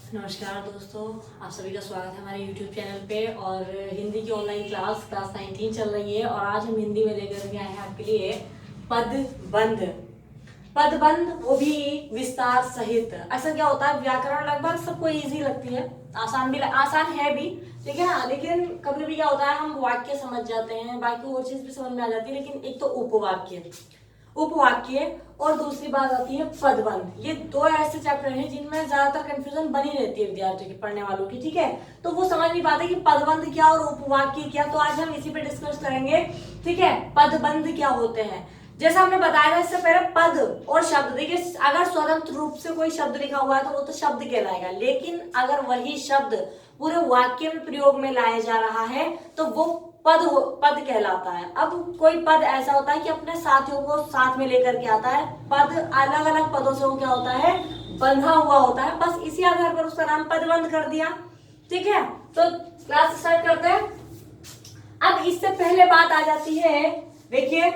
नमस्कार दोस्तों, आप सभी का स्वागत है हमारे YouTube चैनल पे। और हिंदी की ऑनलाइन क्लास 19 चल रही है और आज हम हिंदी में लेकर के आए हैं आपके लिए पदबंध। पदबंध वो भी विस्तार सहित। अक्सर क्या होता है, व्याकरण लगभग सबको इजी लगती है, आसान है भी, ठीक है ना। लेकिन कभी भी क्या होता है, हम वाक्य समझ जाते हैं, बाकी और चीज भी समझ में आ जाती है, लेकिन एक तो उपवाक्य और दूसरी बात आती है पदबंध। ये दो ऐसे चैप्टर हैं जिनमें ज्यादातर कंफ्यूजन बनी रहती है विद्यार्थियों की, पढ़ने वालों की, ठीक है। तो वो समझ नहीं पाते कि पदबंध क्या और उपवाक्य क्या। तो आज हम इसी पे डिस्कस करेंगे, ठीक है। पदबंध क्या होते हैं, जैसा हमने बताया था इससे पहले, पद और शब्द। देखिए, अगर स्वतंत्र रूप से कोई शब्द लिखा हुआ है तो वो तो शब्द कहलाएगा, लेकिन अगर वही शब्द पूरे वाक्य में प्रयोग में लाया जा रहा है तो वो पद कहलाता है। अब कोई पद ऐसा होता है कि अपने साथियों को साथ में लेकर के आता है। पद अलग अलग पदों से वो क्या होता है, बंधा हुआ होता है। बस इसी आधार पर उसका नाम पदबंध कर दिया, ठीक है। तो क्लास स्टार्ट करते हैं। अब इससे पहले बात आ जाती है, देखिए,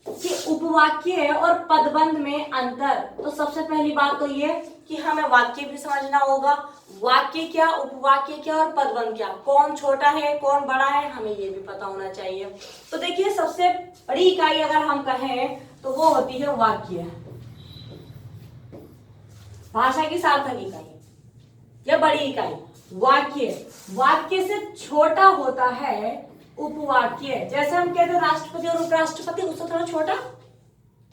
कि उपवाक्य और पदबंध में अंतर। तो सबसे पहली बात तो ये कि हमें वाक्य भी समझना होगा, वाक्य क्या, उपवाक्य क्या और पदबंध क्या, कौन छोटा है कौन बड़ा है, हमें ये भी पता होना चाहिए। तो देखिए, सबसे बड़ी इकाई अगर हम कहें तो वो होती है वाक्य, भाषा की सार्थक इकाई या बड़ी इकाई वाक्य। वाक्य से छोटा होता है उपवाक्य। जैसे हम कहते हैं राष्ट्रपति और उपराष्ट्रपति, उससे थोड़ा छोटा,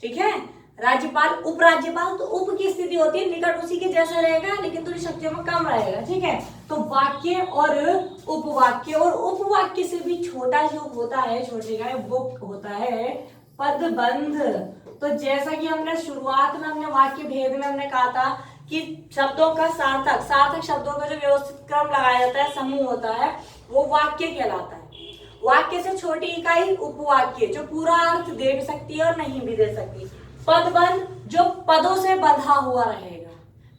ठीक है। राज्यपाल उपराज्यपाल, तो उप की स्थिति होती है निकट उसी के जैसा रहेगा, लेकिन थोड़ी शक्तियों में कम रहेगा, ठीक है। तो वाक्य और उपवाक्य, और उपवाक्य से भी छोटा जो होता है, छोटे का वो होता है पदबंध। तो जैसा कि हमने शुरुआत में हमने वाक्य भेद में हमने कहा था कि शब्दों का सार्थक शब्दों का जो व्यवस्थित क्रम लगाया जाता है, समूह होता है, वो वाक्य कहलाता है। वाक्य से छोटी इकाई उपवाक्य, जो पूरा अर्थ दे भी सकती है और नहीं भी दे सकती। पदबंध, जो पदों से बंधा हुआ रहेगा,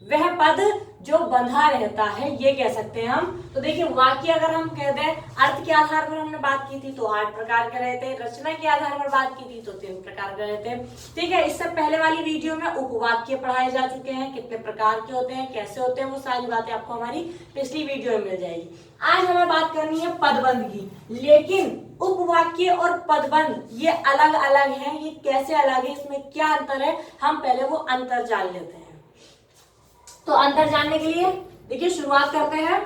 वह पद जो बंधा रहता है, ये कह सकते हैं हम। तो देखिए, वाक्य अगर हम कह दें, अर्थ के आधार पर हमने बात की थी तो 8 प्रकार के रहते हैं, रचना के आधार पर बात की थी तो 3 प्रकार के रहते हैं, ठीक है। इससे पहले वाली वीडियो में उपवाक्य पढ़ाए जा चुके हैं, कितने प्रकार के होते हैं, कैसे होते हैं, वो सारी बातें आपको हमारी पिछली वीडियो में मिल जाएगी। आज हमें बात करनी है पदबंध की, लेकिन उपवाक्य और पदबंध ये अलग अलग है। ये कैसे अलग है, इसमें क्या अंतर है, हम पहले वो अंतर जान लेते हैं। तो अंतर जानने के लिए देखिए, शुरुआत करते हैं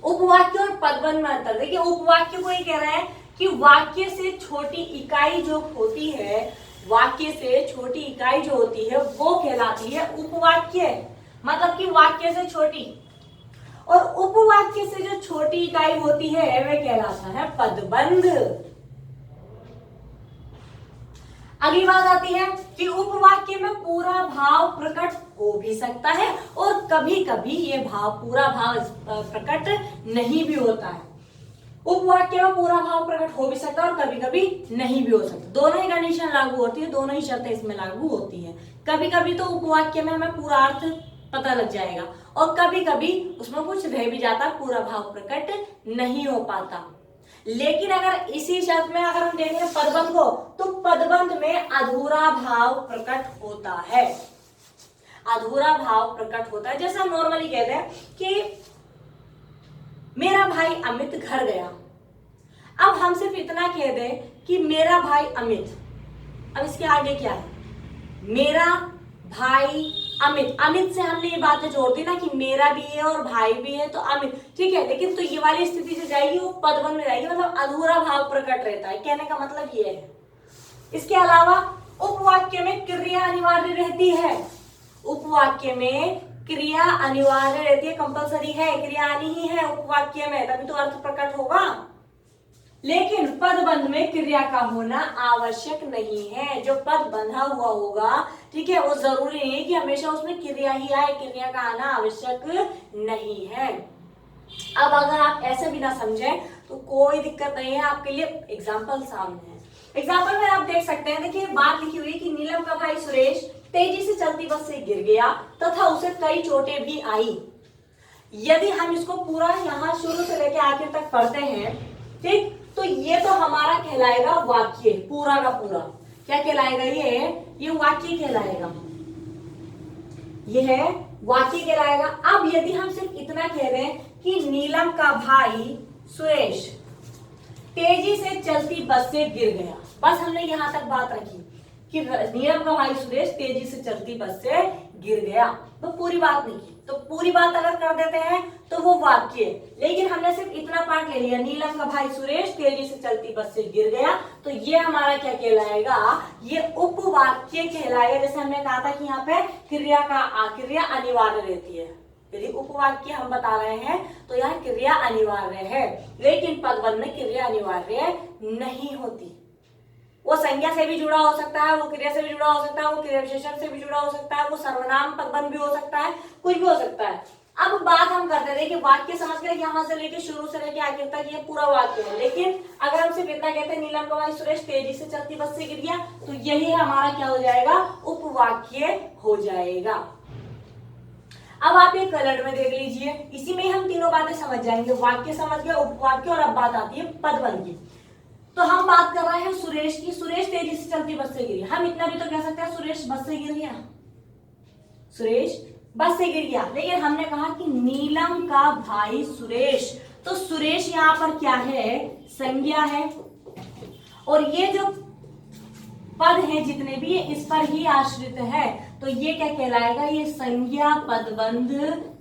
उपवाक्य और पदबंध में अंतर। देखिए, उपवाक्य को ये कह रहे हैं कि वाक्य से छोटी इकाई जो होती है, वाक्य से छोटी इकाई जो होती है वो कहलाती है उपवाक्य, मतलब कि वाक्य से छोटी। और उपवाक्य से जो छोटी इकाई होती है वह कहलाता है पदबंध। अगली बात आती है कि उपवाक्य में पूरा भाव प्रकट हो भी सकता है और कभी कभी ये पूरा भाव प्रकट नहीं भी होता है। उपवाक्य में पूरा भाव प्रकट हो भी सकता है और कभी कभी नहीं भी हो सकता। दोनों ही कंडीशन लागू होती है, दोनों ही शर्तें इसमें लागू होती है। कभी कभी तो उपवाक्य में हमें पूरा अर्थ पता लग जाएगा और कभी कभी उसमें कुछ रह भी जाता, पूरा भाव प्रकट नहीं हो पाता। लेकिन अगर इसी शब्द में अगर हम देखें पदबंध को, तो पदबंध में अधूरा भाव प्रकट होता है, अधूरा भाव प्रकट होता है। जैसे हम नॉर्मली कहते हैं कि मेरा भाई अमित घर गया। अब हम सिर्फ इतना कह दें कि मेरा भाई अमित, अब इसके आगे क्या है, मेरा भाई अमित। अमित से हमने ये बातें जोड़ दी ना कि मेरा भी है और भाई भी है, तो अमित, ठीक है। लेकिन तो ये वाली स्थिति जो जाएगी वो पदबंध में जाएगी, मतलब अधूरा भाव प्रकट रहता है, कहने का मतलब ये है। इसके अलावा उपवाक्य में क्रिया अनिवार्य रहती है, उपवाक्य में क्रिया अनिवार्य रहती है, कंपलसरी है, क्रिया आनी ही है उपवाक्य में, तभी तो अर्थ प्रकट होगा। लेकिन पदबंध में क्रिया का होना आवश्यक नहीं है। जो पद बंधा हुआ होगा, ठीक है, वो जरूरी नहीं है कि हमेशा उसमें क्रिया ही आए, क्रिया का आना आवश्यक नहीं है। अब अगर आप ऐसे भी ना समझें तो कोई दिक्कत नहीं है, आपके लिए एग्जाम्पल सामने है। एग्जाम्पल में आप देख सकते हैं, देखिए बात लिखी हुई कि नीलम का भाई सुरेश तेजी से चलती बस से गिर गया तथा उसे कई चोटें भी आई। यदि हम इसको पूरा यहाँ शुरू से लेकर आखिर तक पढ़ते हैं, ठीक, तो ये तो हमारा कहलाएगा वाक्य, पूरा का पूरा क्या कहलाएगा, ये वाक्य कहलाएगा। यह वाक्य कहलाएगा। अब यदि हम सिर्फ इतना कह रहे हैं कि नीलम का भाई सुरेश तेजी से चलती बस से गिर गया, बस हमने यहां तक बात रखी कि नीलम का भाई सुरेश तेजी से चलती बस से गिर गया, तो पूरी बात नहीं की। तो पूरी बात अगर कर देते हैं तो वो वाक्य, लेकिन हमने सिर्फ इतना पार्ट ले लिया, नीलम का भाई सुरेश तेजी से चलती बस से गिर गया, तो ये हमारा क्या कहलाएगा, ये उपवाक्य कहलाएगा। जैसे हमने कहा था कि यहाँ पे क्रिया अनिवार्य रहती है। यदि उपवाक्य हम बता रहे हैं तो यहाँ क्रिया अनिवार्य है, लेकिन पदबंध में क्रिया अनिवार्य नहीं होती। वो संज्ञा से भी जुड़ा हो सकता है, वो क्रिया से भी जुड़ा हो सकता है, वो क्रिया विशेषण से भी जुड़ा हो सकता है, वो सर्वनाम पदबंध भी हो सकता है, कुछ भी हो सकता है। अब बात हम करते थे कि वाक्य समझ गए, यहाँ से लेके शुरू से लेके आखिर तक ये पूरा वाक्य है। लेकिन अगर हम सिर्फ इतना कहते हैं नीलम का भाई सुरेश तेजी से चलती बस से गिर गया, तो यही हमारा क्या हो जाएगा, उपवाक्य हो जाएगा। अब आप ये कलर में देख लीजिए, इसी में हम तीनों बातें समझ जाएंगे, वाक्य समझ गए, उपवाक्य, और अब बात आती है पदबंध की। तो हम बात कर रहे हैं सुरेश की, सुरेश तेजी से चलती बस से गिर गया। हम इतना भी तो कह सकते हैं सुरेश बस से गिर गया, सुरेश बस से गिर गया, लेकिन हमने कहा कि नीलम का भाई सुरेश, तो सुरेश यहां पर क्या है, संज्ञा है, और ये जो पद है जितने भी ये इस पर ही आश्रित है, तो ये क्या कहलाएगा, ये संज्ञा पदबंध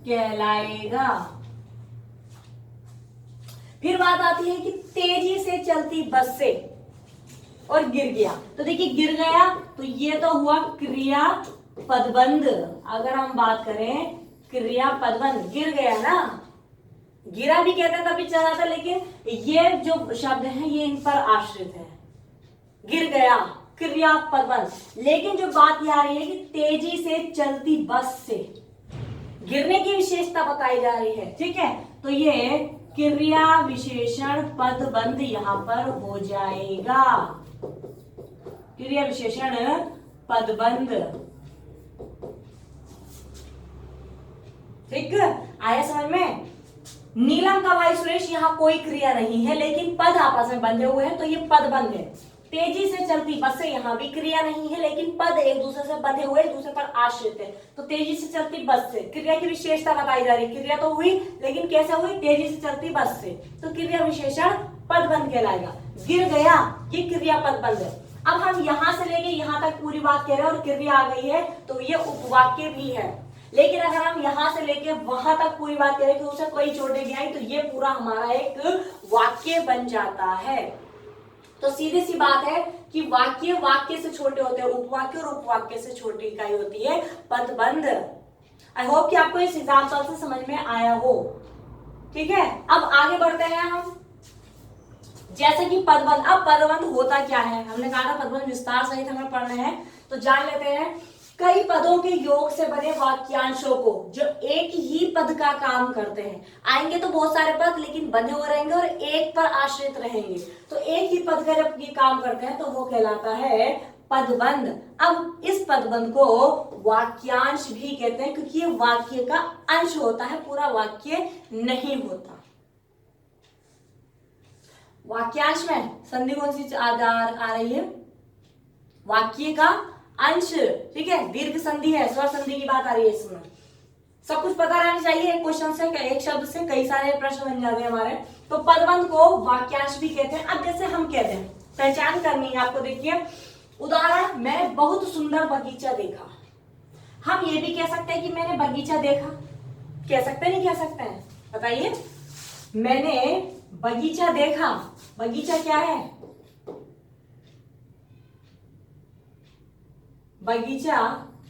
कहलाएगा। फिर बात आती है कि तेजी से चलती बस से और गिर गया, तो देखिए गिर गया तो ये तो हुआ क्रिया पदबंध। अगर हम बात करें क्रिया पदबंध, गिर गया ना, गिरा भी कहते हैं तभी चला था, लेकिन ये जो शब्द है ये इन पर आश्रित है, गिर गया क्रिया पदबंध। लेकिन जो बात यह आ रही है कि तेजी से चलती बस से, गिरने की विशेषता बताई जा रही है, ठीक है, तो ये क्रिया विशेषण पदबंध यहां पर हो जाएगा, क्रिया विशेषण पदबंध। ठीक आया समझ में। नीलम का भाई सुरेश यहाँ कोई क्रिया नहीं है, लेकिन पद आपस में बंधे हुए हैं, तो ये पदबंध है। तेजी से चलती बस से यहाँ भी क्रिया नहीं है, लेकिन पद एक दूसरे से बंधे हुए, एक दूसरे पर आश्रित है, तो तेजी से चलती बस से क्रिया की विशेषता बताई जा रही है। क्रिया तो हुई, लेकिन कैसे हुई, तेजी से चलती बस से, तो क्रिया विशेषण पदबंध कहलाएगा। गिर गया ये क्रिया पदबंध है। अब हम यहां से लेके यहां तक पूरी बात कह रहे हैं और क्रिया आ गई है, तो ये उपवाक्य भी है। लेकिन अगर हम यहां से लेके वहां तक पूरी बात करें कि उसे कोई छोड़ेगी नहीं, तो ये पूरा हमारा एक वाक्य बन जाता है। तो सीधी सी बात है कि वाक्य वाक्य से छोटे होते हैं, उपवाक्य और उपवाक्य से छोटी इकाई होती है पदबंध। आई होप कि आपको इस एग्जाम्पल से समझ में आया हो। ठीक है, अब आगे बढ़ते हैं हम। जैसे कि पदबंध, अब पदबंध होता क्या है, हमने कहा था पदबंध विस्तार सहित हमें पढ़ना है, तो जान लेते हैं। कई पदों के योग से बने वाक्यांशों को जो एक ही पद का काम करते हैं, आएंगे तो बहुत सारे पद, लेकिन बंधे हुए रहेंगे और एक पर आश्रित रहेंगे, तो एक ही पद का जब ये काम करते हैं तो वो कहलाता है पदबंध। अब इस पदबंध को वाक्यांश भी कहते हैं, क्योंकि ये वाक्य का अंश होता है, पूरा वाक्य नहीं होता। वाक्यांश में संधि कौन सी आ रही है, वाक्य का अंश, ठीक है, दीर्घ संधि है, स्वर संधि की बात आ रही है इसमें। सब कुछ पता रहना चाहिए, एक क्वेश्चन से, एक शब्द से कई सारे प्रश्न बन जाते हैं हमारे। तो पदबंध को वाक्यांश भी कहते हैं। अब जैसे हम कहते हैं, पहचान करनी है आपको, देखिए उदाहरण, मैंने बहुत सुंदर बगीचा देखा। हम ये भी कह सकते हैं कि मैंने बगीचा देखा, कह सकते नहीं कह सकते हैं, बताइए। मैंने बगीचा देखा, बगीचा क्या है, बगीचा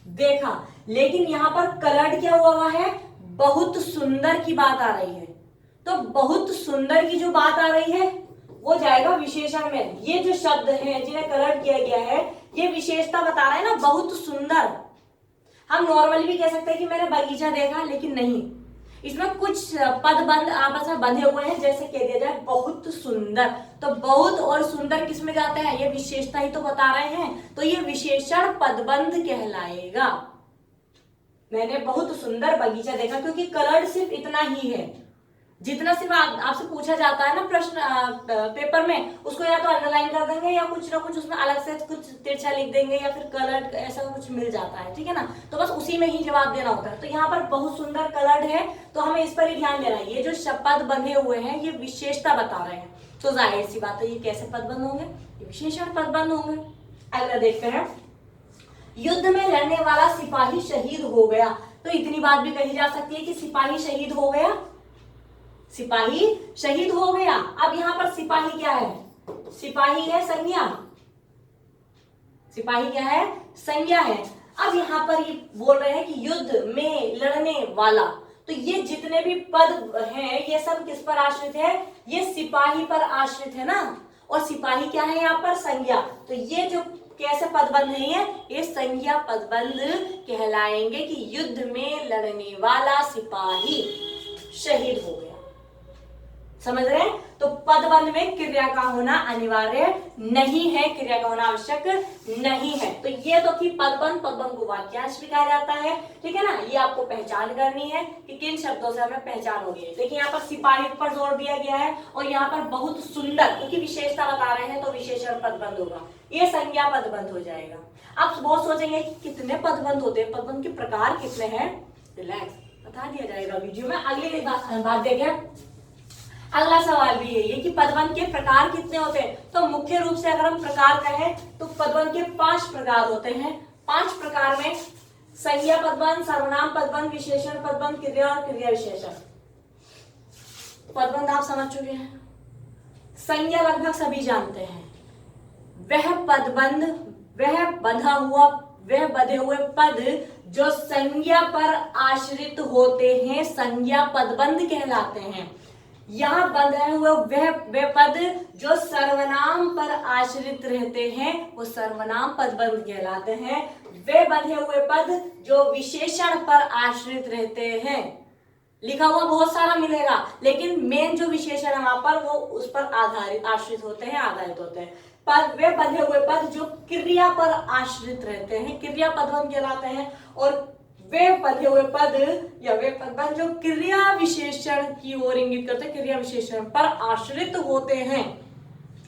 देखा, लेकिन यहां पर कलर्ड क्या हुआ है, बहुत सुंदर की बात आ रही है, तो बहुत सुंदर की जो बात आ रही है वो जाएगा विशेषण में। ये जो शब्द है जिन्हें कलर्ड किया गया है, ये विशेषता बता रहे हैं ना, बहुत सुंदर। हम नॉर्मली भी कह सकते हैं कि मैंने बगीचा देखा, लेकिन नहीं, इसमें कुछ पदबंध आपस में बंधे हुए हैं, जैसे कह दिया जाए बहुत सुंदर, तो बहुत और सुंदर किस में जाते हैं, ये विशेषता ही तो बता रहे हैं, तो ये विशेषण पदबंध कहलाएगा। मैंने बहुत सुंदर बगीचा देखा, क्योंकि कलर्ड सिर्फ इतना ही है, जितना सिर्फ आपसे पूछा जाता है ना प्रश्न पेपर में, उसको या तो अंडरलाइन कर देंगे या कुछ ना कुछ उसमें अलग से कुछ तिरछा लिख देंगे या फिर कलर ऐसा कुछ मिल जाता है, ठीक है ना। तो बस उसी में ही जवाब देना होता है। तो यहाँ पर बहुत सुंदर कलर्ड है, तो हमें इस पर ही ध्यान देना है। ये जो पद बंधे हुए हैं ये विशेषता बता रहे हैं, तो जाहिर सी बात है ये कैसे पदबंध होंगे, ये विशेषण पदबंध होंगे। अगला देखते हैं, युद्ध में लड़ने वाला सिपाही शहीद हो गया। तो इतनी बात भी कही जा सकती है कि सिपाही शहीद हो गया, सिपाही शहीद हो गया। अब यहां पर सिपाही क्या है, सिपाही है संज्ञा, सिपाही क्या है, संज्ञा है। अब यहां पर ये बोल रहे हैं कि युद्ध में लड़ने वाला, तो ये जितने भी पद हैं ये सब किस पर आश्रित है, ये सिपाही पर आश्रित है ना। और सिपाही क्या है यहाँ पर, संज्ञा। तो ये जो कैसे पदबंध है, ये संज्ञा पदबंध कहलाएंगे कि युद्ध में लड़ने वाला सिपाही शहीद हो गया। समझ रहे हैं। तो पदबंध में क्रिया का होना अनिवार्य नहीं है, क्रिया का होना आवश्यक नहीं है। तो ये तो थी पदबंध, पदबंध को वाक्यांश भी कहा जाता है, ठीक है ना। ये आपको पहचान करनी है कि किन शब्दों से हमें पहचान होनी है। देखिए यहाँ पर सिपाही पर जोर दिया गया है और यहाँ पर बहुत सुंदर, क्योंकि विशेषता बता रहे हैं तो विशेषण पदबंध होगा, ये संज्ञा पदबंध हो जाएगा। आप बहुत सोचेंगे कि कितने पदबंध होते हैं, पदबंध के प्रकार कितने हैं, रिलैक्स बता दिया जाएगा वीडियो में। अगली बात देखें, अगला सवाल भी यही है कि पदबंध के प्रकार कितने होते हैं। तो मुख्य रूप से अगर हम प्रकार कहें तो पदबंध के 5 प्रकार होते हैं। 5 प्रकार में संज्ञा पदबंध, सर्वनाम पदबंध, विशेषण पदबंध, क्रिया और क्रिया विशेषण। पदबंध आप समझ चुके हैं, संज्ञा लगभग सभी जानते हैं। वह पदबंध, वह बंधे हुए पद जो संज्ञा पर आश्रित होते हैं संज्ञा पदबंध कहलाते हैं। यहाँ बंधे हुए वे पद जो सर्वनाम पर आश्रित रहते हैं वो सर्वनाम पदबंध कहलाते हैं। वे बंधे हुए पद जो विशेषण पर आश्रित रहते हैं, लिखा हुआ बहुत सारा मिलेगा लेकिन मेन जो विशेषण है वहां पर वो उस पर आधारित आश्रित होते हैं, आधारित होते हैं। पर वे बंधे हुए पद जो क्रिया पर आश्रित रहते हैं क्रिया पदबंध कहलाते हैं। और वे बंधे हुए पद या वे पदबंध जो क्रिया विशेषण की ओर इंगित करते हैं, क्रिया विशेषण पर आश्रित होते हैं,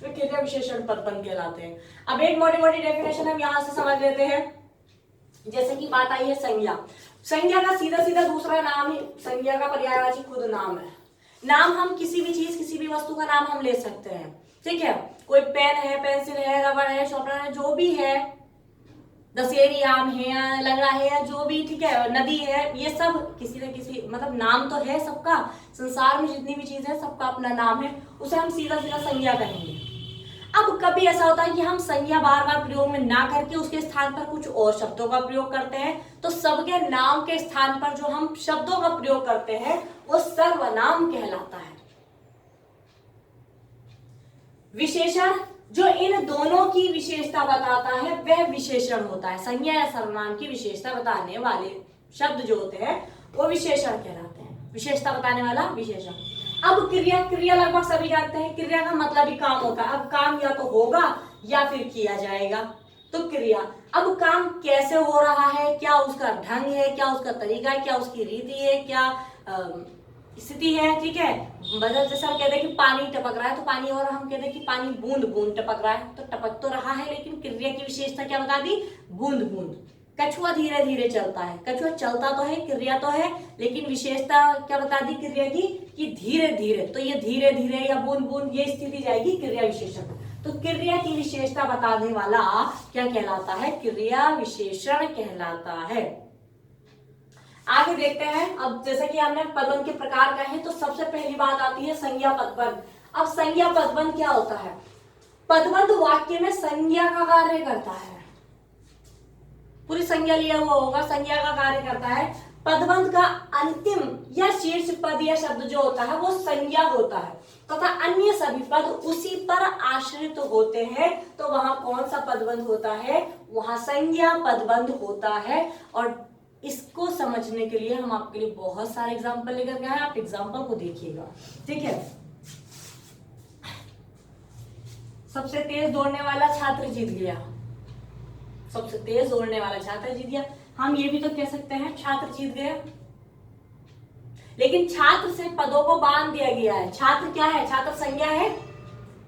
वे क्रिया विशेषण पदबंध कहलाते हैं। अब एक मोटी मोटी डेफिनेशन हम यहां से समझ लेते हैं। जैसे कि बात आई है संज्ञा, संज्ञा का सीधा सीधा दूसरा नाम ही, संज्ञा का पर्यायवाची खुद नाम है। नाम हम किसी भी चीज, किसी भी वस्तु का नाम हम ले सकते हैं, ठीक है। कोई पेन है, पेंसिल है, रबड़ है, शॉर्पनर है, जो भी है, दशहरी आम है, लंगड़ा है, जो भी, ठीक है, नदी है, ये सब किसी न किसी मतलब नाम तो है सबका। संसार में जितनी भी चीज है सबका अपना नाम है, उसे हम सीधा सीधा संज्ञा कहेंगे। अब कभी ऐसा होता है कि हम संज्ञा बार बार प्रयोग में ना करके उसके स्थान पर कुछ और शब्दों का प्रयोग करते हैं। तो सबके नाम के स्थान पर जो हम शब्दों का प्रयोग करते हैं वो सर्वनाम कहलाता है। विशेषण जो इन दोनों की विशेषता बताता है वह विशेषण होता है। संज्ञा या सर्वनाम की विशेषता बताने वाले शब्द जो होते हैं वो विशेषण कहलाते हैं, विशेषता बताने वाला विशेषण। अब क्रिया, क्रिया लगभग सभी जानते हैं, क्रिया का मतलब ही काम होता है। अब काम या तो होगा या फिर किया जाएगा, तो क्रिया। अब काम कैसे हो रहा है, क्या उसका ढंग है, क्या उसका तरीका है, क्या उसकी रीति है, क्या स्थिति है, ठीक है। मतलब जैसे हम कहते हैं कि पानी टपक रहा है तो पानी, और हम कहते हैं कि पानी बूंद बूंद टपक रहा है, तो टपक तो रहा है लेकिन क्रिया की विशेषता क्या बता दी, बूंद बूंद। कछुआ धीरे धीरे चलता है, कछुआ चलता तो है, क्रिया तो है, लेकिन विशेषता क्या बता दी क्रिया की, कि धीरे धीरे। तो ये धीरे धीरे या बूंद बूंद ये स्थिति जाएगी क्रिया विशेषण। तो क्रिया की विशेषता बताने वाला क्या कहलाता है, क्रिया विशेषण कहलाता है। आगे देखते हैं। अब जैसे कि हमने पदबंध के प्रकार कहे तो सबसे पहली बात आती है संज्ञा पदबंध। अब संज्ञा पदबंध क्या होता है, पदबंध वाक्य में संज्ञा का कार्य करता है। पूरी संज्ञा लिया हुआ होगा, संज्ञा का कार्य करता है। पदबंध का अंतिम या शीर्ष पद या शब्द जो होता है वो संज्ञा होता है तथा अन्य सभी पद उसी पर आश्रित होते हैं। तो वहां कौन सा पदबंध होता है, वहां संज्ञा पदबंध होता है। और इसको समझने के लिए हम आपके लिए बहुत सारे एग्जाम्पल लेकर गए हैं, आप एग्जाम्पल को देखिएगा, ठीक है। सबसे तेज दौड़ने वाला छात्र जीत गया, सबसे तेज दौड़ने वाला छात्र जीत गया। हम ये भी तो कह सकते हैं छात्र जीत गया, लेकिन छात्र से पदों को बांध दिया गया है। छात्र क्या है? छात्र संज्ञा है,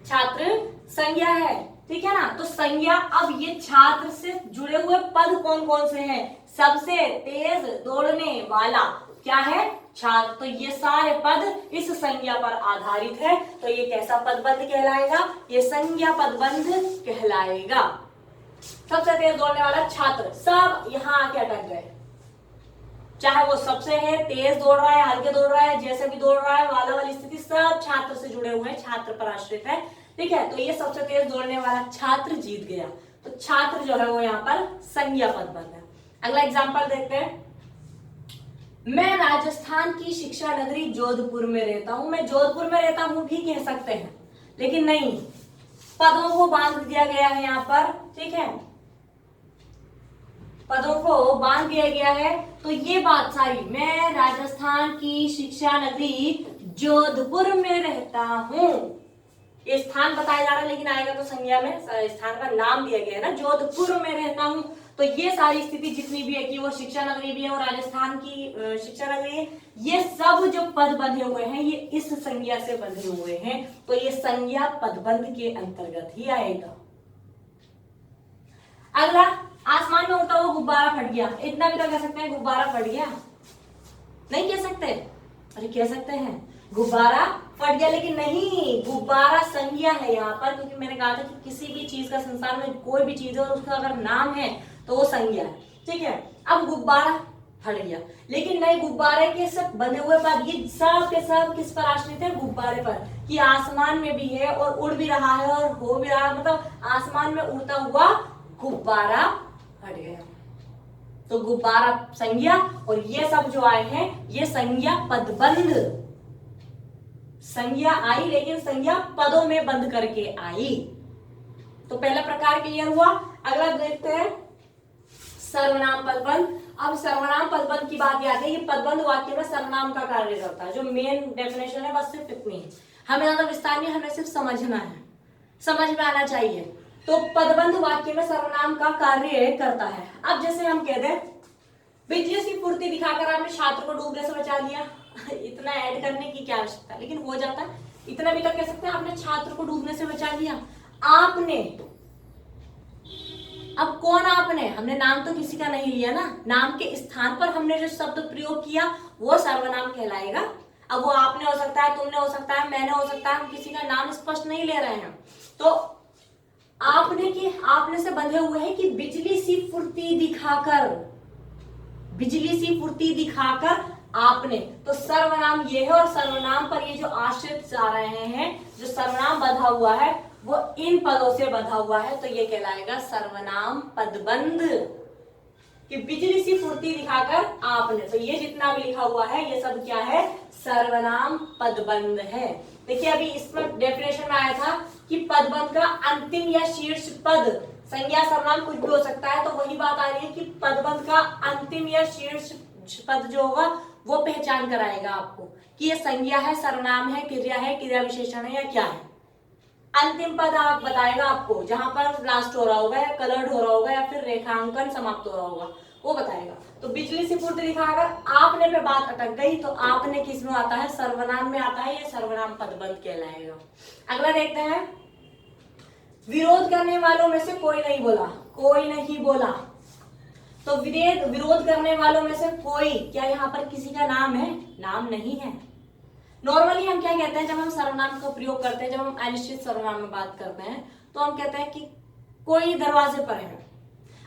छात्र संज्ञा है, ठीक है ना। तो संज्ञा, अब ये छात्र से जुड़े हुए पद कौन कौन से हैं? सबसे तेज दौड़ने वाला क्या है? छात्र। तो ये सारे पद इस संज्ञा पर आधारित है, तो ये कैसा पदबंध कहलाएगा? ये संज्ञा पदबंध कहलाएगा। सबसे तेज दौड़ने वाला छात्र, सब यहाँ आके अटक गए, चाहे वो सबसे है, तेज दौड़ रहा है, हल्के दौड़ रहा है, जैसे भी दौड़ रहा है, वाला वाली स्थिति सब छात्र से जुड़े हुए हैं, छात्र पर आश्रित है, ठीक है। तो ये सबसे तेज दौड़ने वाला छात्र जीत गया, तो छात्र जो है वो यहाँ पर संज्ञा पदबंध है। अगला एग्जाम्पल देखते हैं। मैं राजस्थान की शिक्षा नगरी जोधपुर में रहता हूं। मैं जोधपुर में रहता हूं भी कह सकते हैं, लेकिन नहीं, पदों को बांध दिया गया है यहाँ पर, ठीक है, पदों को बांध दिया गया है। तो ये बात सारी, मैं राजस्थान की शिक्षा नगरी जोधपुर में रहता हूं, ये स्थान बताया जा रहा है, लेकिन आएगा तो संज्ञा में स्थान का नाम दिया गया है ना, जोधपुर में रहता हूं। तो ये सारी स्थिति जितनी भी है कि वो शिक्षा नगरी भी है और राजस्थान की शिक्षा नगरी है, ये सब जो पद बंधे हुए हैं ये इस संज्ञा से बंधे हुए हैं, तो ये संज्ञा पदबंध के अंतर्गत ही आएगा। अगला, आसमान में उड़ता हुआ गुब्बारा फट गया। इतना भी तो कह सकते हैं गुब्बारा फट गया, नहीं कह सकते? अरे कह सकते हैं गुब्बारा फट गया, लेकिन नहीं, गुब्बारा संज्ञा है यहाँ पर, क्योंकि मैंने कहा था कि किसी भी चीज का, संसार में कोई भी चीज है और उसका अगर नाम है तो वो संज्ञा है, ठीक है। अब गुब्बारा फट गया, लेकिन नहीं, गुब्बारे के सब बने हुए पद ये सब के सब किस पर आश्रित है? गुब्बारे पर, कि आसमान में भी है और उड़ भी रहा है और हो भी रहा है, मतलब आसमान में उड़ता हुआ गुब्बारा फट गया, तो गुब्बारा संज्ञा और ये सब जो आए हैं ये संज्ञा पदबंध, संज्ञा आई लेकिन संज्ञा पदों में बंद करके आई। तो पहला प्रकार क्लियर हुआ। अगला देखते हैं सर्वनाम पदबंध। अब सर्वनाम पदबंध की बात याद है, ये पदबंध वाक्य में सर्वनाम का कार्य करता है। जो मेन डेफिनेशन है बस सिर्फ इतनी है, हमें ज्यादा विस्तार नहीं, हमें सिर्फ समझना है, समझ में आना चाहिए। तो पदबंध वाक्य में सर्वनाम का कार्य करता है। अब जैसे हम कह दें बिजली की फुर्ती दिखाकर आपने छात्र को डूबने से बचा लिया, इतना ऐड करने की क्या आवश्यकता, लेकिन हो जाता है, इतना भी तो कह सकते हैं आपने छात्र को डूबने से बचा लिया। आपने, अब कौन आपने? हमने नाम तो किसी का नहीं लिया ना, नाम के स्थान पर हमने जो शब्द प्रयोग किया वो सर्वनाम कहलाएगा। अब वो आपने हो सकता है, तुमने हो सकता है, मैंने हो सकता है, हम किसी का नाम स्पष्ट नहीं ले रहे हैं। तो आपने की, आपने से बंधे हुए हैं कि बिजली सी फुर्ती दिखाकर, बिजली सी फुर्ती दिखाकर आपने, तो सर्वनाम ये है और सर्वनाम पर ये जो आश्रित जा रहे हैं, जो सर्वनाम बंधा हुआ है वो इन पदों से बंधा हुआ है, तो ये कहलाएगा सर्वनाम पदबंध, कि बिजली सी फुर्ती दिखाकर आपने। तो ये जितना भी लिखा हुआ है ये सब क्या है? सर्वनाम पदबंध है। देखिए अभी इसमें डेफिनेशन में आया था कि पदबंध का अंतिम या शीर्ष पद, संज्ञा सर्वनाम कुछ भी हो सकता है, तो वही बात आ रही है कि पदबंध का अंतिम या शीर्ष पद जो होगा वो पहचान कराएगा आपको कि ये संज्ञा है, सर्वनाम है, क्रिया है, क्रिया विशेषण है या क्या है। अंतिम पद आप बताएगा आपको, जहां पर लास्ट हो रहा होगा या कलर्ड हो रहा होगा या फिर रेखांकन समाप्त हो रहा होगा, वो बताएगा। तो बिजली सी फुर्ती दिखाकर आपने पे बात अटक गई, तो आपने किस में आता है? सर्वनाम में आता है, ये सर्वनाम पदबंध कहलाएगा। अगला देखते हैं, विरोध करने वालों में से कोई नहीं बोला, कोई नहीं बोला। तो विरोध करने वालों में से कोई, क्या यहाँ पर किसी का नाम है? नाम नहीं है। नॉर्मली हम क्या कहते हैं जब हम सर्वनाम का प्रयोग करते हैं, जब हम अनिश्चित सर्वनाम में बात करते हैं, तो हम कहते हैं कि कोई दरवाजे पर है।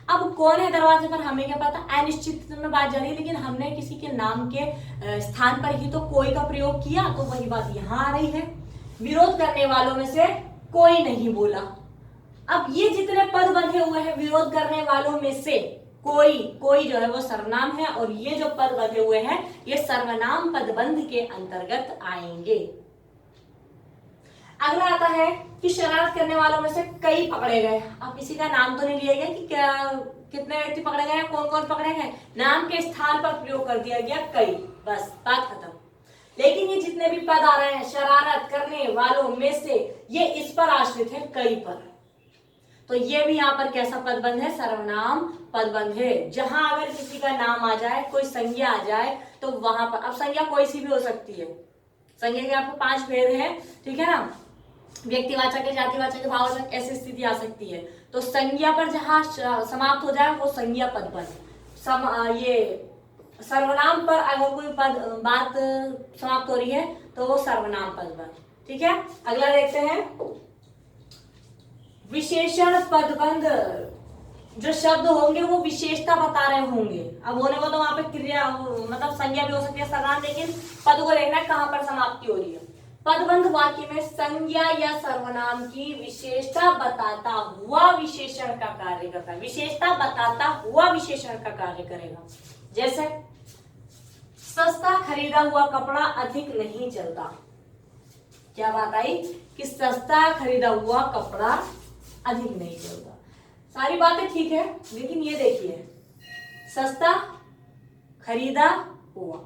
अब कौन है दरवाजे पर हमें क्या पता, अनिश्चित में बात जा रही है, लेकिन हमने किसी के नाम के स्थान पर ही तो कोई का प्रयोग किया, तो वही बात यहाँ आ रही है। विरोध करने वालों में से कोई नहीं बोला। अब ये जितने पद बंधे हुए हैं विरोध करने वालों में से कोई, कोई जो है वो सर्वनाम है और ये जो पद बंधे हुए हैं ये सर्वनाम पदबंध के अंतर्गत आएंगे। अगला आता है कि शरारत करने वालों में से कई पकड़े गए। अब किसी का नाम तो नहीं लिया गया कि क्या कितने व्यक्ति पकड़े गए, कौन कौन पकड़े गए, नाम के स्थान पर प्रयोग कर दिया गया कई, बस बात खत्म। लेकिन ये जितने भी पद आ रहे हैं शरारत करने वालों में से, ये इस पर आश्रित है कई पर। तो ये भी यहाँ पर कैसा पदबंध है, सर्वनाम पदबंध है। जहां अगर किसी का नाम आ जाए, कोई संज्ञा आ जाए, तो वहां पर, अब संज्ञा कोई सी भी हो सकती है, संज्ञा के आपको 5 भेद है, ठीक है ना, व्यक्तिवाचक, जातिवाचक, भाववाचक, ऐसी स्थिति आ सकती है। तो संज्ञा पर जहां समाप्त हो जाए वो संज्ञा पदबंध। ये सर्वनाम पर अगर कोई बात समाप्त हो रही है तो वो सर्वनाम पदबंध, ठीक है। अगला देखते हैं, विशेषण पदबंध। जो शब्द होंगे वो विशेषता बता रहे होंगे। अब होने को तो वहां पे क्रिया मतलब संज्ञा भी हो सकती है, सर्वनाम, लेकिन पद को देखना है कहां पर समाप्ति हो रही है। पदबंध वाक्य में संज्ञा या सर्वनाम की विशेषता बताता हुआ विशेषण का कार्य करता है। विशेषता बताता हुआ विशेषण का कार्य करेगा। जैसे सस्ता खरीदा हुआ कपड़ा अधिक नहीं चलता। क्या बात आई कि सस्ता खरीदा हुआ कपड़ा अधिक नहीं चलता। सारी बातें ठीक है, लेकिन ये देखिए, सस्ता खरीदा हुआ,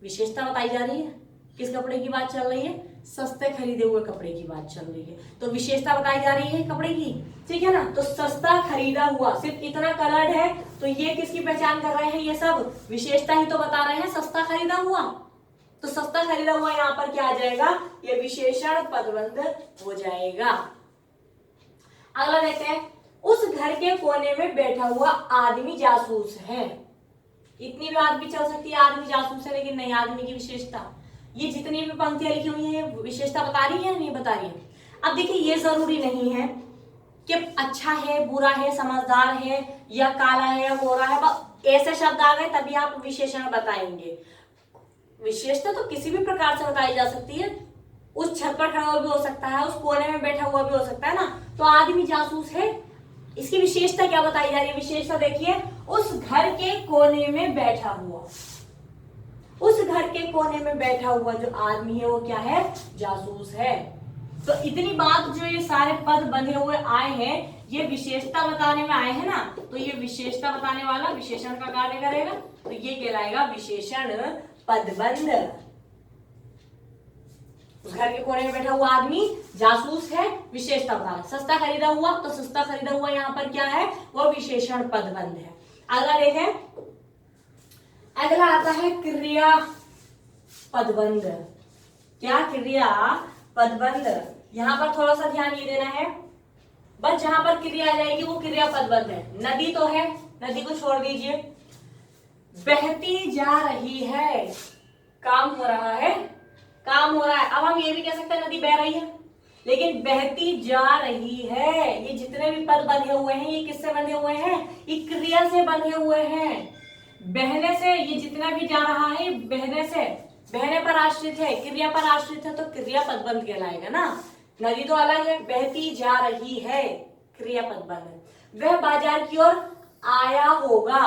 विशेषता बताई जा रही है। किस कपड़े की बात चल रही है? सस्ते खरीदे हुए कपड़े की बात चल रही है, तो विशेषता बताई जा रही है कपड़े की, ठीक है ना। तो सस्ता खरीदा हुआ, सिर्फ इतना कलर्ड है, तो ये किसकी पहचान कर रहे हैं? ये सब विशेषता ही तो बता रहे हैं, सस्ता खरीदा हुआ। तो सस्ता खरीदा हुआ यहाँ पर क्या आ जाएगा? ये विशेषण पदबंध हो जाएगा। अगला देखते हैं, उस घर के कोने में बैठा हुआ आदमी जासूस है। इतनी बात भी चल सकती है, आदमी जासूस है, लेकिन नहीं, आदमी की विशेषता, ये जितनी भी पंक्तियां लिखी हुई हैं विशेषता बता रही है नहीं बता रही है। अब देखिए, ये जरूरी नहीं है कि अच्छा है, बुरा है, समझदार है, या काला है या गोरा है, ऐसे शब्द आ गए तभी आप विशेषण बताएंगे। विशेषता तो किसी भी प्रकार से बताई जा सकती है। उस छत पर खड़ा हुआ भी हो सकता है, उस कोने में बैठा हुआ भी हो सकता है ना। तो आदमी जासूस है, इसकी विशेषता क्या बताई जा रही है? विशेषता देखिए, उस घर के कोने में बैठा हुआ, उस घर के कोने में बैठा हुआ जो आदमी है वो क्या है? जासूस है। तो इतनी बात जो ये सारे पद बंधे हुए आए हैं, ये विशेषता बताने में आए हैं ना, तो ये विशेषता बताने वाला विशेषण का कार्य करेगा, तो ये कहलाएगा विशेषण पदबंध। घर के कोने में बैठा हुआ आदमी जासूस है, विशेषता बता। सस्ता खरीदा हुआ, तो सस्ता खरीदा हुआ यहाँ पर क्या है? वो विशेषण पदबंध है। अगला देखें, अगला आता है क्रिया पदबंध। क्या? क्रिया पदबंध। यहां पर थोड़ा सा ध्यान ये देना है, बस जहां पर क्रिया आ जाएगी वो क्रिया पदबंध है। नदी तो है, नदी को छोड़ दीजिए, बहती जा रही है, काम हो रहा है, काम हो रहा है। अब हम ये भी कह सकते हैं नदी बह रही है, लेकिन बहती जा रही है, ये जितने भी पद बंधे हुए हैं ये किससे बंधे हुए हैं? ये क्रिया से बंधे हुए हैं। बहने से, ये जितना भी जा रहा है बहने से, बहने पर आश्रित है, क्रिया पर आश्रित है, तो क्रिया पदबंध कहलाएगा ना। नदी तो अलग है, बहती जा रही है, क्रिया पदबंध। वह बाजार की ओर आया होगा,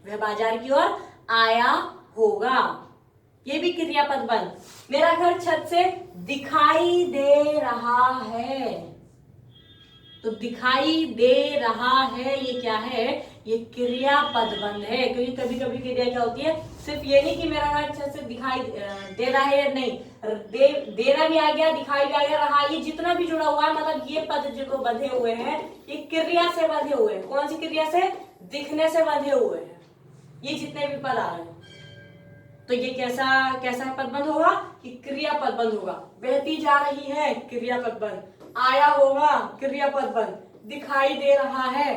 वह बाजार की ओर आया होगा, ये भी क्रिया पदबंध। मेरा घर छत से दिखाई दे रहा है, तो दिखाई दे रहा है ये क्या है? ये क्रिया पदबंध है। क्योंकि कभी कभी क्रिया क्या होती है, सिर्फ ये नहीं कि मेरा घर छत से दिखाई दे रहा है, नहीं, देना भी आ गया, दिखाई भी आ गया, रहा, ये जितना भी जुड़ा हुआ है, मतलब ये पद जो बंधे हुए हैं ये क्रिया से बंधे हुए हैं। कौन सी क्रिया से? दिखने से बंधे हुए हैं ये जितने भी पद आ रहे हैं। तो ये कैसा पदबंध होगा? कि क्रिया पदबंध होगा। बहती जा रही है, क्रिया पदबंध। आया होगा, क्रिया पदबंध। दिखाई दे रहा है,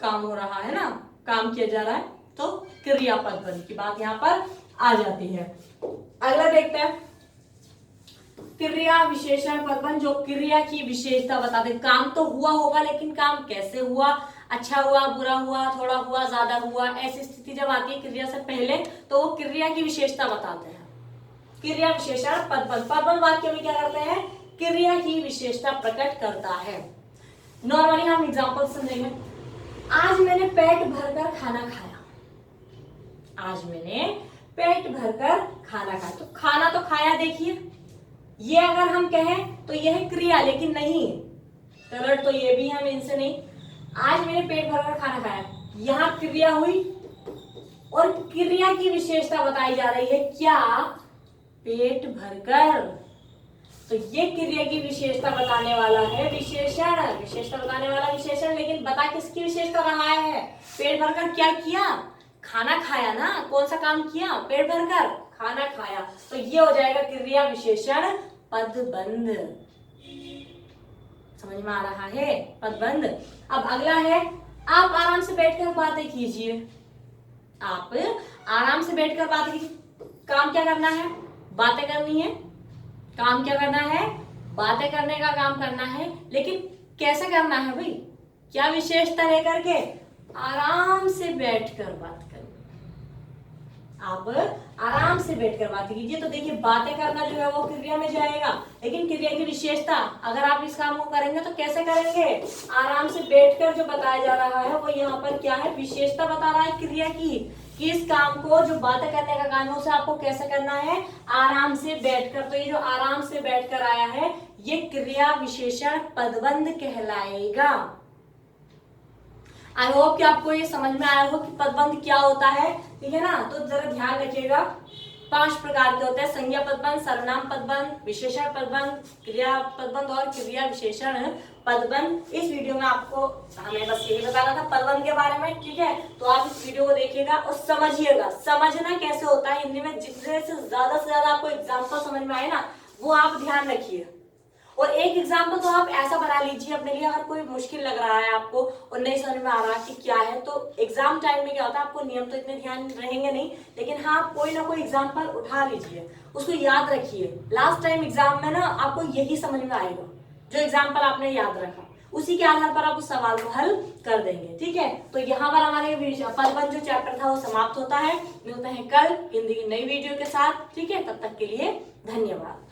काम हो रहा है ना, काम किया जा रहा है, तो क्रिया पदबंध की बात यहाँ पर आ जाती है। अगला देखते हैं, क्रिया विशेषण पदबंध, जो क्रिया की विशेषता बताते। काम तो हुआ होगा, लेकिन काम कैसे हुआ? अच्छा हुआ, बुरा हुआ, थोड़ा हुआ, ज्यादा हुआ, ऐसी स्थिति जब आती है क्रिया से पहले, तो वो क्रिया की विशेषता बताते हैं। क्रिया विशेषण पदबंध। पदबंध वाक्य में क्या करते हैं? क्रिया की विशेषता प्रकट करता है। नॉर्मली हम एग्जांपल समझेंगे। आज मैंने पेट भरकर खाना खाया, आज मैंने पेट भरकर खाना खाया, तो खाना तो खाया, देखिए ये अगर हम कहें तो यह है क्रिया, लेकिन नहीं, कलर तो ये भी हम इनसे नहीं। आज मैंने पेट भरकर खाना खाया, यहां क्रिया हुई और क्रिया की विशेषता बताई जा रही है। क्या? पेट भरकर। तो ये क्रिया की विशेषता बताने वाला है विशेषण, विशेषता बताने वाला विशेषण। लेकिन बता किसकी विशेषता रहा है? पेट भरकर क्या किया? खाना खाया ना। कौन सा काम किया? पेट भरकर खाना खाया। तो ये हो जाएगा क्रिया विशेषण पदबंध। समझ में आ रहा है? पदबंध। अब अगला है, आप आराम से बैठकर बातें कीजिए। आप आराम से बैठकर बातें कीजिए। काम क्या करना है? बातें करनी है। काम क्या करना है? बातें करने का काम करना है। लेकिन कैसे करना है भाई? क्या विशेषता लेकर के? आराम से बैठकर बात करनी। आप आराम से बैठकर बात कीजिए। तो देखिए बातें करना जो है वो क्रिया में जाएगा, लेकिन क्रिया की विशेषता अगर आप इस काम को करेंगे तो कैसे करेंगे? आराम से बैठकर जो बताया जा रहा है वो यहाँ पर क्या है? विशेषता बता रहा है क्रिया की, कि इस काम को जो बातें करने का काम है उसे आपको कैसे करना है? आराम से बैठकर। तो ये जो आराम से बैठकर आया है ये क्रिया विशेषण पदबंध कहलाएगा। आई होप कि आपको ये समझ में आया हो कि पदबंध क्या होता है। ठीक है ना? तो जरा ध्यान रखिएगा, 5 प्रकार के होते हैं: संज्ञा पदबंध, सर्वनाम पदबंध, विशेषण पदबंध, क्रिया पदबंध और क्रिया विशेषण पदबंध। इस वीडियो में आपको हमें बस यही बताना था पदबंध के बारे में। ठीक है, तो आप इस वीडियो को देखिएगा और समझिएगा। समझना कैसे होता है हिंदी में, जितने से ज्यादा आपको एग्जाम्पल समझ में आए ना वो आप ध्यान रखिए। और एक एग्जाम्पल तो आप ऐसा बना लीजिए अपने लिए, अगर कोई मुश्किल लग रहा है आपको और नहीं समझ में आ रहा कि क्या है, तो एग्जाम टाइम में क्या होता है, आपको नियम तो इतने ध्यान रहेंगे नहीं, लेकिन हाँ कोई ना कोई एग्जाम्पल उठा लीजिए, उसको याद रखिए। लास्ट टाइम एग्जाम में ना आपको यही समझ में आएगा, जो एग्जाम्पल आपने याद रखा उसी के आधार पर आप उस सवाल को हल कर देंगे। ठीक है, तो यहाँ पर हमारे पदबंध जो चैप्टर था वो समाप्त होता है। मिलते हैं कल हिंदी की नई वीडियो के साथ। ठीक है, तब तक के लिए धन्यवाद।